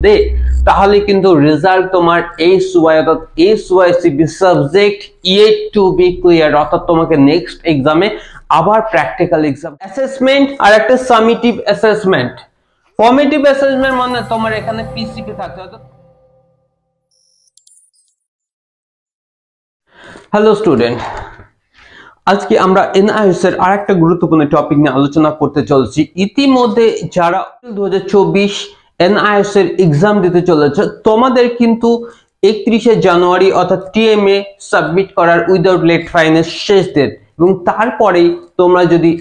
মধ্যে, তাহলে কিন্তু রেজাল্ট তোমার SY অর্থাৎ SYCB subject yet to be clear, অর্থাৎ তোমাকে নেক্সট এক্সামে আবার প্র্যাকটিক্যাল এক্সাম, অ্যাসেসমেন্ট আর একটা সামিটিভ অ্যাসেসমেন্ট। ফর্মেটিভ অ্যাসেসমেন্ট মানে তোমার এখানে পিসিপি থাকতে হবে। হ্যালো স্টুডেন্ট, আজকে আমরা এনআইএস এর আরেকটা গুরুত্বপূর্ণ টপিক নিয়ে আলোচনা করতে চলছি। ইতিমধ্যে যারা 2024 এনআইএস এর এক্সাম দিতে চলেছে, তোমাদের কিন্তু 31শে জানুয়ারি অর্থাৎ টিএমএ সাবমিট করার উইদাউট লেট ফাইনের শেষ ডেট, এবং তারপরেই তোমরা যদি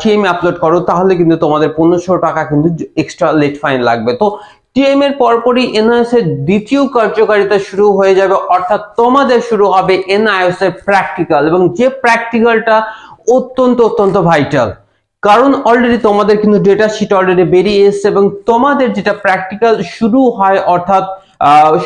টিএমএ আপলোড করো তাহলে কিন্তু তোমাদের 1500 টাকা কিন্তু এক্সট্রা লেট ফাইন লাগবে। তো টিএম এর পরপরই এনআইএস এর দ্বিতীয় কার্যকারিতা শুরু হয়ে যাবে, অর্থাৎ তোমাদের শুরু হবে এনআইএস এর প্র্যাকটিক্যাল, এবং যে প্র্যাকটিক্যালটা অত্যন্ত ভাইটাল, কারণ অলরেডি তোমাদের কিন্তু ডেটা শিট অলরেডি বেরিয়ে এসেছে, এবং তোমাদের যেটা প্র্যাকটিক্যাল শুরু হয় অর্থাৎ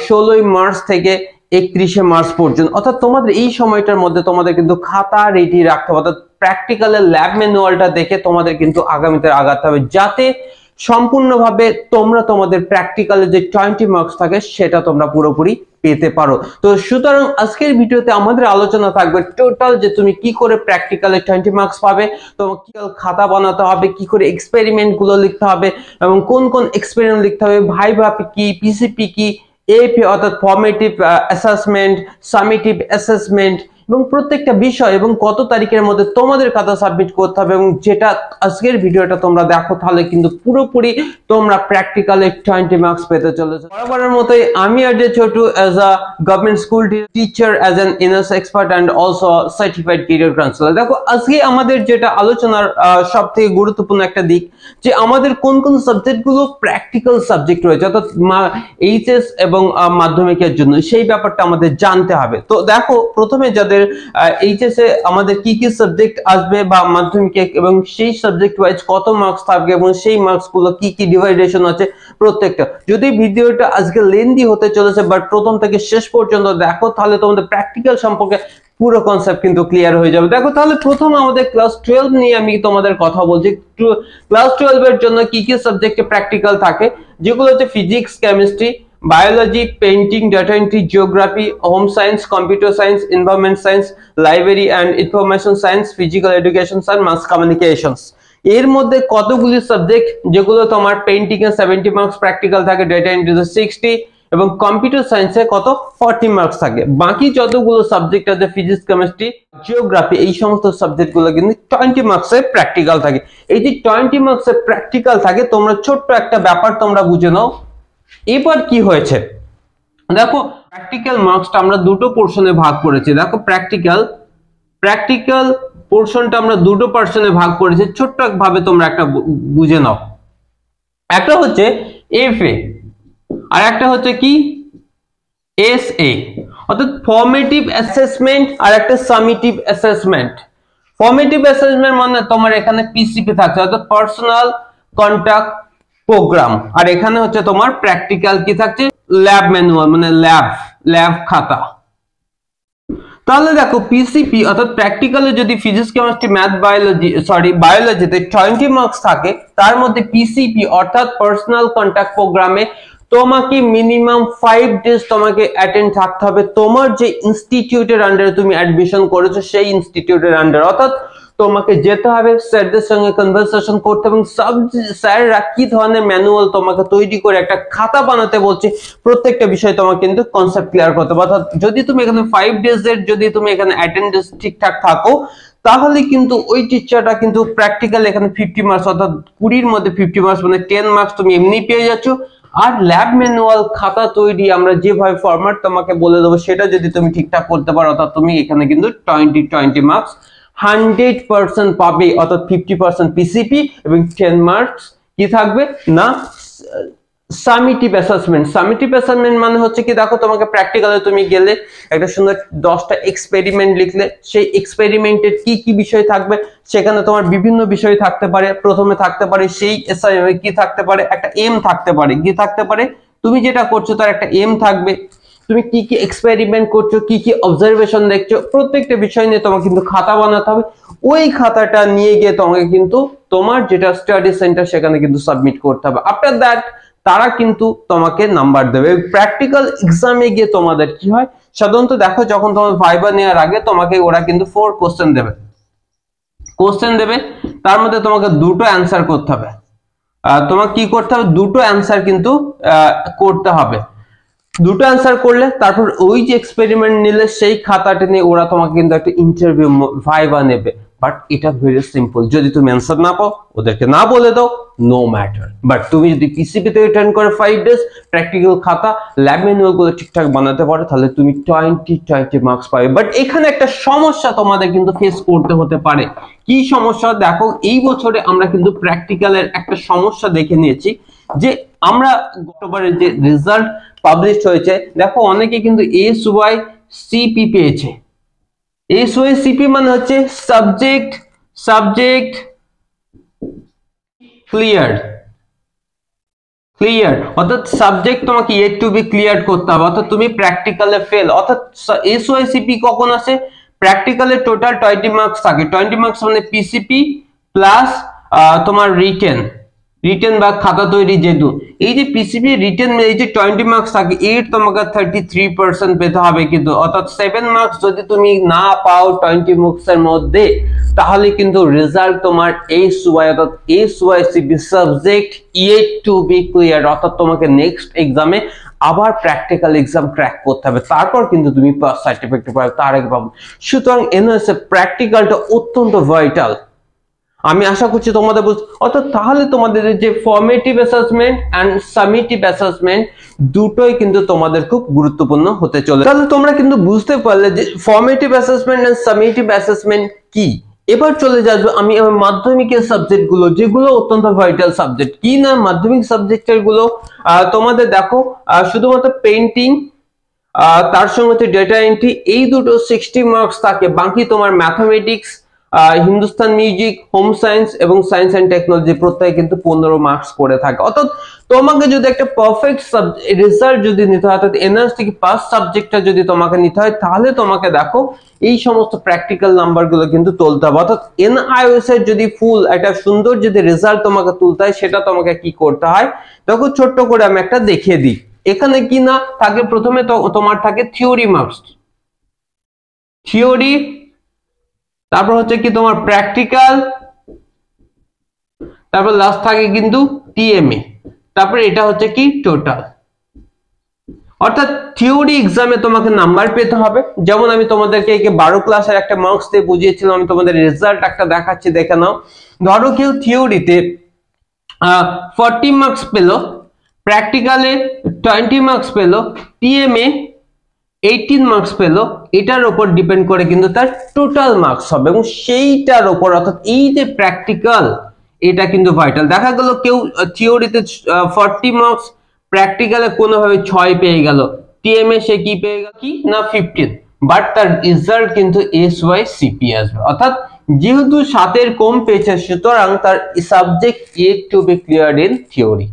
16ই মার্চ থেকে 31শে মার্চ পর্যন্ত, অর্থাৎ তোমাদের এই সময়টার মধ্যে তোমাদের কিন্তু খাতা রেডি রাখতে হবে, অর্থাৎ প্র্যাকটিক্যালের ল্যাব ম্যানুয়ালটা দেখে তোমাদের কিন্তু আগামীতে আগাতে হবে, যাতে সম্পূর্ণভাবে তোমরা তোমাদের প্র্যাকটিক্যালে যে 20 মার্কস থাকে সেটা তোমরা পুরোপুরি পেতে পারো। তো সুতরাং আজকের ভিডিওতে আমাদের আলোচনা থাকবে টোটাল যে তুমি কি করে প্র্যাকটিক্যালে 20 মার্কস পাবে, তোমাকে কি খাতা বানাতে হবে, কি করে এক্সপেরিমেন্ট গুলো লিখতে হবে, এবং কোন কোন এক্সপেরিমেন্ট লিখতে হবে, ভাইভা কি, পিসিপি কি, এপি অর্থাৎ ফর্মেটিভ অ্যাসেসমেন্ট, সামেটিভ অ্যাসেসমেন্ট, এবং প্রত্যেকটা বিষয় এবং কত তারিখের মধ্যে তোমাদের খাতা সাবমিট করতে হবে, এবং যেটা আজকের ভিডিওটা তোমরা দেখো তাহলে কিন্তু পুরোপুরি তোমরা প্র্যাকটিক্যালে 20 মার্কস পেতে চলেছো। বরাবরের মতোই আমি আর যে Chhotu as a government school teacher, as an NS expert and also certified career councillor. দেখো আজকে আমাদের যেটা আলোচনার সব থেকে গুরুত্বপূর্ণ একটা দিক, যে আমাদের কোন কোন সাবজেক্টগুলো প্র্যাকটিক্যাল সাবজেক্ট রয়েছে অর্থাৎ এইচএস এবং মাধ্যমিকের জন্য, সেই ব্যাপারটা আমাদের জানতে হবে। তো দেখো প্রথমে যাদের এইচএস এ আমাদের কি কি সাবজেক্ট আসবে বা মাধ্যমিকে, এবং সেই সাবজেক্ট ওয়াইজ কত মার্কস থাকবে এবং সেই মার্কস গুলো কি কি ডিভাইডেশন আছে প্রত্যেকটা। যদি ভিডিওটা আজকে লেন্দি হতে চলেছে বাট প্রথম থেকে শেষ পর্যন্ত দেখো, তাহলে তোমাদের প্র্যাকটিক্যাল সম্পর্কে পুরো কনসেপ্ট কিন্তু ক্লিয়ার হয়ে যাবে। দেখো তাহলে প্রথম আমাদের ক্লাস 12 নিয়ে আমি তোমাদের কথা বলছি। ক্লাস 12 এর জন্য কি কি সাবজেক্টে প্র্যাকটিক্যাল থাকে, যেগুলো হচ্ছে physics, chemistry, biology, painting, data entry, geography, home science, computer science, environment science, library and information science, physical education science, mass communications. এর মধ্যে কতগুলি সাবজেক্ট যেগুলো তোমার পেইন্টিং এ 70 মার্কস প্র্যাকটিক্যাল থাকে, ডাটা এন্ট্রিতে 60, এবং কম্পিউটার সায়েন্সে কত 40 মার্কস থাকে। বাকি যতগুলো সাবজেক্ট আছে ফিজিক্স, কেমিস্ট্রি, জিওগ্রাফি, এই সমস্ত সাবজেক্ট গুলো কিন্তু 20 মার্কসের প্র্যাকটিক্যাল থাকে। এই যে 20 মার্কসের প্র্যাকটিক্যাল থাকে, তোমরা ছোট্ট একটা ব্যাপার তোমরা বুঝে নাও। এবার কি হয়েছে দেখো, প্র্যাকটিক্যাল মার্কসটা আমরা দুটো পোরশনে ভাগ করেছি। দেখো প্র্যাকটিক্যাল পোরশনটা আমরা দুটো পোরশনে ভাগ করেছি, ছোট্ট ভাবে তোমরা একটা বুঝে নাও। একটা হচ্ছে এফএ আর একটা হচ্ছে কি এসএ, অর্থাৎ ফর্মেটিভ অ্যাসেসমেন্ট আর একটা সামেটিভ অ্যাসেসমেন্ট। ফর্মেটিভ অ্যাসেসমেন্ট মানে তোমার এখানে পিসিপি থাকছে, অর্থাৎ পার্সোনাল কন্টাক্ট প্রোগ্রাম, আর এখানে হচ্ছে তোমার প্র্যাকটিক্যাল কি থাকছে, ল্যাব ম্যানুয়াল মানে ল্যাব খাতা। তাহলে দেখো পিসিপি অর্থাৎ প্র্যাকটিক্যালে যদি ফিজিক্স, কেমিস্ট্রি, ম্যাথ, বায়োলজিতে 20 মার্কস থাকে, তার মধ্যে পিসিপি অর্থাৎ পার্সোনাল কন্টাক্ট প্রোগ্রামে তোমাকে মিনিমাম 5 ডেজ তোমাকে অ্যাটেন্ড থাকতে হবে তোমার যে ইনস্টিটিউটের আন্ডারে তুমি অ্যাডমিশন করেছো সেই ইনস্টিটিউটের আন্ডারে, অর্থাৎ তোমাকে যেতে হবে, স্যারদের সঙ্গে কনভারসেশন করতে, এবং সব স্যাররা কি ধরনের ম্যানুয়াল তোমাকে তৈরি করে একটা খাতা বানাতে বলছে, প্রত্যেকটা বিষয় তোমাকে কিন্তু কনসেপ্ট ক্লিয়ার করতে হবে। অর্থাৎ যদি তুমি এখানে 5 ডেজ এর যদি তুমি এখানে অ্যাটেন্ডেন্স ঠিকঠাক থাকো, তাহলে কিন্তু ওই টিচারটা কিন্তু প্র্যাকটিক্যাল এখানে 50 মার্কস অর্থাৎ 20 এর মধ্যে 50 মার্কস মানে 10 মার্কস তুমি এমনি পেয়ে যাচ্ছ। আর ল্যাব ম্যানুয়াল খাতা তৈরি আমরা যেভাবে ফরম্যাট তোমাকে বলে দেবো সেটা যদি তুমি ঠিকঠাক করতে পারো, অর্থাৎ তুমি এখানে কিন্তু 20 মার্কস 100% পাবে, অর্থাৎ 50% পিসিপি এবং 10 মার্কস কি থাকবে না সামেটিভ অ্যাসেসমেন্ট। সামেটিভ অ্যাসেসমেন্ট মানে হচ্ছে কি, দেখো তোমাকে প্র্যাকটিক্যালে তুমি গেলে একটা সুন্দর 10টা এক্সপেরিমেন্ট লিখলে, সেই এক্সপেরিমেন্টের কি কি বিষয় থাকবে, সেখানে তোমার বিভিন্ন বিষয় থাকতে পারে। প্রথমে থাকতে পারে সেই কি থাকতে পারে, একটা এম থাকতে পারে, কি থাকতে পারে, তুমি যেটা করছো তার একটা এম থাকবে, তুমি কি কি এক্সপেরিমেন্ট করছো, কি কি অবজারভেশন দেখছো, প্রত্যেকটা বিষয় নিয়ে তোমাকে কিন্তু খাতা বানাতে হবে। ওই খাতাটা নিয়ে গিয়ে তোমাকে কিন্তু তোমার যেটা স্টাডি সেন্টার সেখানে কিন্তু সাবমিট করতে হবে। আফটার দ্যাট তারা কিন্তু তোমাকে নাম্বার দেবে। প্র্যাকটিক্যাল এক্সামে গিয়ে তোমাদের কি হয়, সাধারণত দেখো যখন তোমার ভাইবা নেওয়ার আগে তোমাকে ওরা কিন্তু 4 কোশ্চেন দেবে, তার মধ্যে তোমাকে দুটো অ্যান্সার করতে হবে। তোমাকে কি করতে হবে, দুটো অ্যান্সার কিন্তু করতে হবে। দুটো অ্যান্সার করলে তারপর ওই যে এক্সপেরিমেন্ট নিলে সেই খাতাটা নিয়ে ওরা তোমাকে কিন্তু একটা ইন্টারভিউ ভাইবা নেবে। বাট এটা ভেরি সিম্পল, যদি তুমি অ্যান্সার না পাও ওদেরকে না বলে দাও, নো ম্যাটার। বাট তুমি যদি পিসিপি তে রিটার্ন করে 5 ডেজ প্র্যাকটিক্যাল খাতা ল্যাব ম্যানুয়াল গুলো ঠিকঠাক বানাতে পারো, তাহলে তুমি 20 মার্কস পাবে। বাট এখানে একটা সমস্যা তোমাদের কিন্তু ফেস করতে হতে পারে। কি সমস্যা দেখো, এই বছরে আমরা কিন্তু প্র্যাকটিক্যালের একটা সমস্যা দেখে নিয়েছি যে আমরা গতবারের যে রেজাল্ট পাবলিশ হয়েছে, দেখো অনেকে কিন্তু SYCP পেয়েছে। SYCP মানে হচ্ছে সাবজেক্ট ক্লিয়ার, অর্থাৎ সাবজেক্ট তোমাকে yet to be ক্লিয়ার করতে হবে, অর্থাৎ তুমি প্র্যাকটিক্যালে ফেল। অর্থাৎ SYCP কখন আসে, প্র্যাকটিক্যালে টোটাল 20 মার্কস থাকে। 20 মার্কস মানে পিসিপি প্লাস তোমার রিটেন বা খাতা তৈরি যেহেতু, এই যে পিসিপি রিটেন এই যে 20 মার্কস থাকে, এর তোমাকে 33% পেতে হবে কিন্তু। অর্থাৎ 7 মার্কস যদি তুমি না পাও 20 মার্কসের মধ্যে, তাহলে কিন্তু রেজাল্ট তোমার SYCP subject yet to be clear, অর্থাৎ তোমাকে নেক্সট এক্সামে আবার প্র্যাকটিক্যাল এক্সাম ক্র্যাক করতে হবে, তারপর কিন্তু তুমি পাস সার্টিফিকেট পাবে, তার আগে পাবো। সুতরাং এনএসএ প্র্যাকটিক্যালটা অত্যন্ত ভাইটাল। আমি আশা করছি তোমাদের অর্থাৎ তাহলে তোমাদের যে formative assessment and summative assessment দুটোই কিন্তু তোমাদের খুব গুরুত্বপূর্ণ হতে চলে। তাহলে তোমরা কিন্তু বুঝতে পারলে যে formative assessment and summative assessment কি। এবার চলে যাবো আমি আমার মাধ্যমিকের সাবজেক্ট গুলো, যেগুলো অত্যন্ত ভাইটাল সাবজেক্ট। কি না, মাধ্যমিক সাবজেক্টের গুলো তোমাদের দেখো শুধুমাত্র পেইন্টিং তার সঙ্গে ডেটা এন্ট্রি, এই দুটো 60 মার্কস থাকে। বাকি তোমার mathematics, Hindustan music, home science এবং সায়েন্স এন্ড টেকনোলজি প্রত্যেকে কিন্তু 15 মার্কস করে থাকে। অর্থাৎ তোমাকে যদি একটা পারফেক্ট রেজাল্ট যদি নিতে হয়, অর্থাৎ এনআরএস থেকে পাস সাবজেক্টটা যদি তোমাকে নিতে হয়, তাহলে তোমাকে দেখো এই সমস্ত প্র্যাকটিক্যাল নাম্বারগুলো কিন্তু তুলতে হবে। অর্থাৎ এনআইওএস এর যদি ফুল একটা সুন্দর যদি রেজাল্ট তোমাকে তুলতে হয়, সেটা তোমাকে কি করতে হয় দেখো, ছোট্ট করে আমি একটা দেখিয়ে দিই। এখানে কি না থাকে, প্রথমে তোমার থাকে থিওরি মার্কস, থিওরি, তারপর হচ্ছে কি তোমার প্র্যাকটিক্যাল, তারপর লাস্ট থাকে কিন্তু টিএমএ, তারপর এটা হচ্ছে কি টোটাল। অর্থাৎ থিওরি এক্সামে তোমাকে নাম্বার পেতে হবে। যেমন আমি তোমাদেরকে 12 ক্লাসের একটা মার্কস দিয়ে বুঝিয়েছিলাম, আমি তোমাদের রেজাল্ট একটা দেখাচ্ছি, দেখে নাও। ধরো কেউ থিওরিতে 40 মার্কস পেল, প্র্যাকটিক্যালে 20 মার্কস পেল, টিএমএ 18 মার্কস পেল, এটার উপর ডিপেন্ড করে কিন্তু তার টোটাল মার্কস হবে। এবং সেইটার উপর অর্থাৎ এই যে প্র্যাকটিক্যাল, এটা কিন্তু ভাইটাল। দেখা গেল কেউ থিওরিতে 40 মার্কস, প্র্যাকটিক্যালে কোনোভাবে 6 পেয়ে গেল, টিএমএ সে কি পেয়ে গেল কি না 15, বাট তার রেজাল্ট কিন্তু SYCP আসবে। অর্থাৎ যেহেতু 7 কম পেয়েছে, সুতরাং তার subject yet to be cleared in theory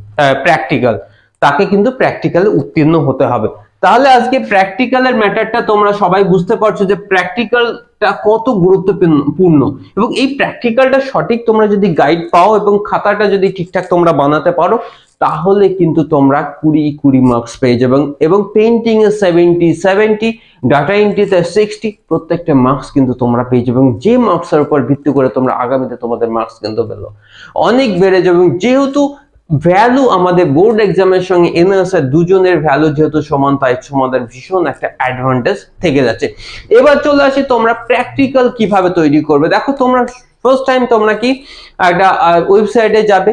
practical, তাকে কিন্তু প্র্যাকটিক্যালে উত্তীর্ণ হতে হবে। তাহলে আজকে প্র্যাকটিক্যালের ম্যাটারটা তোমরা সবাই বুঝতে পারছো যে প্র্যাকটিক্যালটা কত গুরুত্বপূর্ণ, এবং এই প্র্যাকটিক্যালটা সঠিক তোমরা যদি গাইড পাও এবং খাতাটা যদি ঠিকঠাক তোমরা বানাতে পারো, তাহলে কিন্তু তোমরা 20 মার্কস পেয়ে যাবে। এবং পেইন্টিং এ 70, ডাটা এন্ট্রিতে 60, প্রত্যেকটা মার্কস কিন্তু তোমরা পেয়ে যাবে। এবং যে মার্কসের উপর ভিত্তি করে তোমরা আগামীতে তোমাদের মার্কস কিন্তু অনেক বেড়ে যাবে। যেহেতু ভ্যালু আমাদের বোর্ড এক্সামের সঙ্গে এনএস এর দুজনের ভ্যালু যেহেতু সমান, তাই তোমাদের ভীষণ একটা অ্যাডভান্টেজ থেকে যাচ্ছে। এবার চলে আসি তোমরা প্র্যাকটিক্যাল কিভাবে তৈরি করবে। দেখো তোমরা ফার্স্ট টাইম তোমরা কি একটা ওয়েবসাইটে যাবে,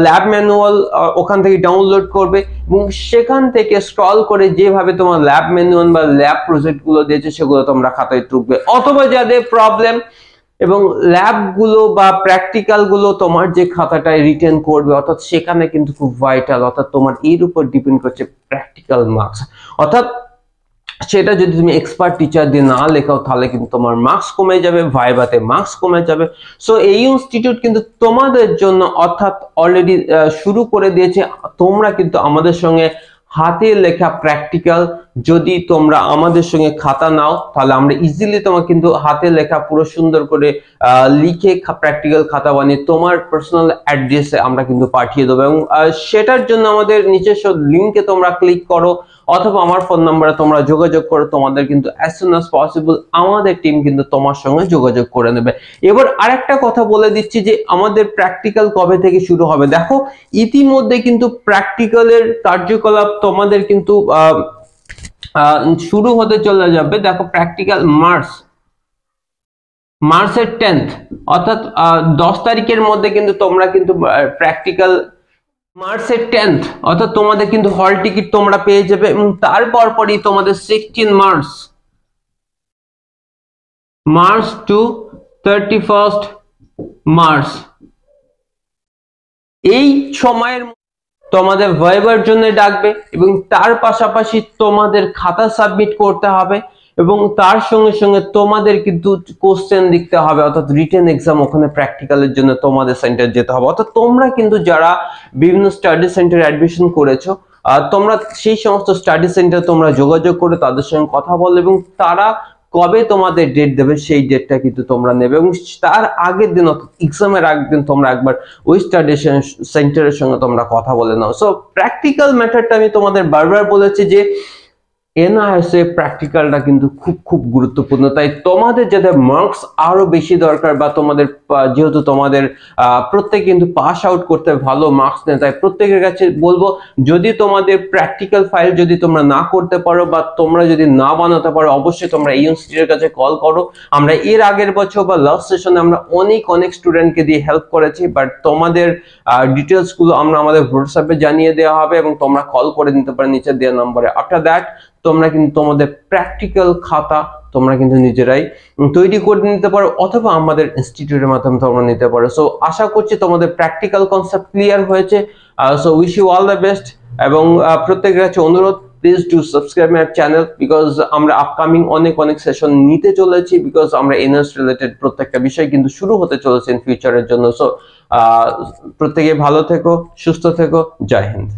ল্যাব ম্যানুয়াল ওখান থেকে ডাউনলোড করবে এবং সেখান থেকে স্ক্রল করে যেভাবে তোমার ল্যাব ম্যানুয়াল বা ল্যাব প্রজেক্ট গুলো দিয়েছে সেগুলো তোমরা খাতায় তুলবে। অথবা যাদের প্রবলেম এবং ল্যাব গুলো বা প্র্যাকটিক্যাল গুলো তোমার যে খাতাটায় রিটেন করবে, অর্থাৎ সেখানে কিন্তু খুব ভাইটাল, অর্থাৎ তোমার এর উপর ডিপেন্ড করছে প্র্যাকটিক্যাল মার্কস। অর্থাৎ সেটা যদি তুমি এক্সপার্ট টিচার দিয়ে না লেখাও, তাহলে কিন্তু তোমার মার্কস কমে যাবে, ভাইভাতে মার্কস কমে যাবে। সো এই ইনস্টিটিউট কিন্তু তোমাদের জন্য অর্থাৎ অলরেডি শুরু করে দিয়েছে। তোমরা কিন্তু আমাদের সঙ্গে হাতে লেখা প্র্যাকটিক্যাল যদি তোমরা আমাদের সঙ্গে খাতা নাও তাহলে আমরা ইজিলি তোমাকে কিন্তু হাতে লেখা পুরো সুন্দর করে লিখে প্র্যাকটিক্যাল খাতা বানিয়ে তোমার পার্সোনাল অ্যাড্রেসে আমরা কিন্তু পাঠিয়ে দেবো, এবং সেটার জন্য আমাদের নিজস্ব লিঙ্কে তোমরা ক্লিক করো অথবা আমার ফোন নাম্বারে তোমরা যোগাযোগ করো। তোমাদের কিন্তু অ্যাজ সুন অ্যাজ পসিবল আমাদের টিম কিন্তু তোমার সঙ্গে যোগাযোগ করে নেবে। এবার আরেকটা কথা বলে দিচ্ছি যে আমাদের প্র্যাকটিক্যাল কবে থেকে শুরু হবে। দেখো ইতিমধ্যে কিন্তু প্র্যাকটিক্যালের কার্যকলাপ তোমাদের কিন্তু শুরু হতে চলে যাবে। দেখো প্র্যাকটিক্যাল মার্চের 10th অর্থাৎ 10 তারিখের মধ্যে কিন্তু তোমরা কিন্তু প্র্যাকটিক্যাল মার্চের 10th অর্থাৎ তোমাদের কিন্তু হল টিকিট তোমরা পেয়ে যাবে, এবং তারপর পরই তোমাদের 16 মার্চ টু 31st মার্চ এই সময়ের তোমাদের ভাইবার জন্য ডাকবে, এবং তার পাশাপাশি তোমাদের খাতা সাবমিট করতে হবে, এবং তার সঙ্গে সঙ্গে তোমাদের কিন্তু কোশ্চেন লিখতে হবে, অর্থাৎ রিটেন এক্সাম ওখানে প্র্যাকটিক্যালের জন্য তোমাদের সেন্টার যেতে হবে। অর্থাৎ তোমরা কিন্তু যারা বিভিন্ন স্টাডি সেন্টারে অ্যাডমিশন করেছো তোমরা সেই সমস্ত স্টাডি সেন্টার তোমরা যোগাযোগ করে তাদের সঙ্গে কথা বলো, এবং তারা কবে তোমাদের ডেট দেবে সেই ডেটটা কিন্তু তোমরা নেবে, এবং তার আগের দিন অর্থাৎ এক্সামের আগের দিন তোমরা একবার ওই স্টাডি সেন্টারের সঙ্গে তোমরা কথা বলে নাও। সো প্র্যাকটিক্যাল ম্যাটারটা আমি তোমাদের বারবার বলেছি যে এনআইএসএ প্র্যাকটিক্যালটা কিন্তু খুব গুরুত্বপূর্ণ, তাই তোমাদের যাতে মার্কস আরো বেশি দরকার বা তোমাদের যেহেতু তোমাদের প্রত্যেকে কিন্তু পাস আউট করতে ভালো মার্কস নেয়, তাই প্রত্যেকের কাছে বলবো যদি তোমাদের প্র্যাকটিক্যাল ফাইল যদি তোমরা না করতে পারো বা তোমরা যদি না বানাতে পারো অবশ্যই তোমরা এই ইনস্টিটিউটের কাছে কল করো। আমরা এর আগের বছর বা লাস্ট সেশনে আমরা অনেক স্টুডেন্টকে দিয়ে হেল্প করেছি, বাট তোমাদের ডিটেলস গুলো আমরা আমাদের হোয়াটসঅ্যাপে জানিয়ে দেওয়া হবে এবং তোমরা কল করে নিতে পারো নিচে দেওয়া নম্বরে। আফটার দ্যাট তোমরা কিন্তু তোমাদের প্র্যাকটিক্যাল খাতা তোমরা কিন্তু নিজেরাই তৈরি করে নিতে পারো অথবা আমাদের ইনস্টিটিউটের মাধ্যমে তোমরা নিতে পারো। সো আশা করছি তোমাদের প্র্যাকটিক্যাল কনসেপ্ট ক্লিয়ার হয়েছে। So wish you all the best, এবং প্রত্যেকের কাছে অনুরোধ please do subscribe my channel, because আমরা আপকামিং অনেক সেশন নিতে চলেছি, বিকজ আমরা এনআরএস রিলেটেড প্রত্যেকটা বিষয় কিন্তু শুরু হতে চলেছে ইন ফিউচারের জন্য। সো প্রত্যেকে ভালো থেকো, সুস্থ থেকো, জয় হিন্দ।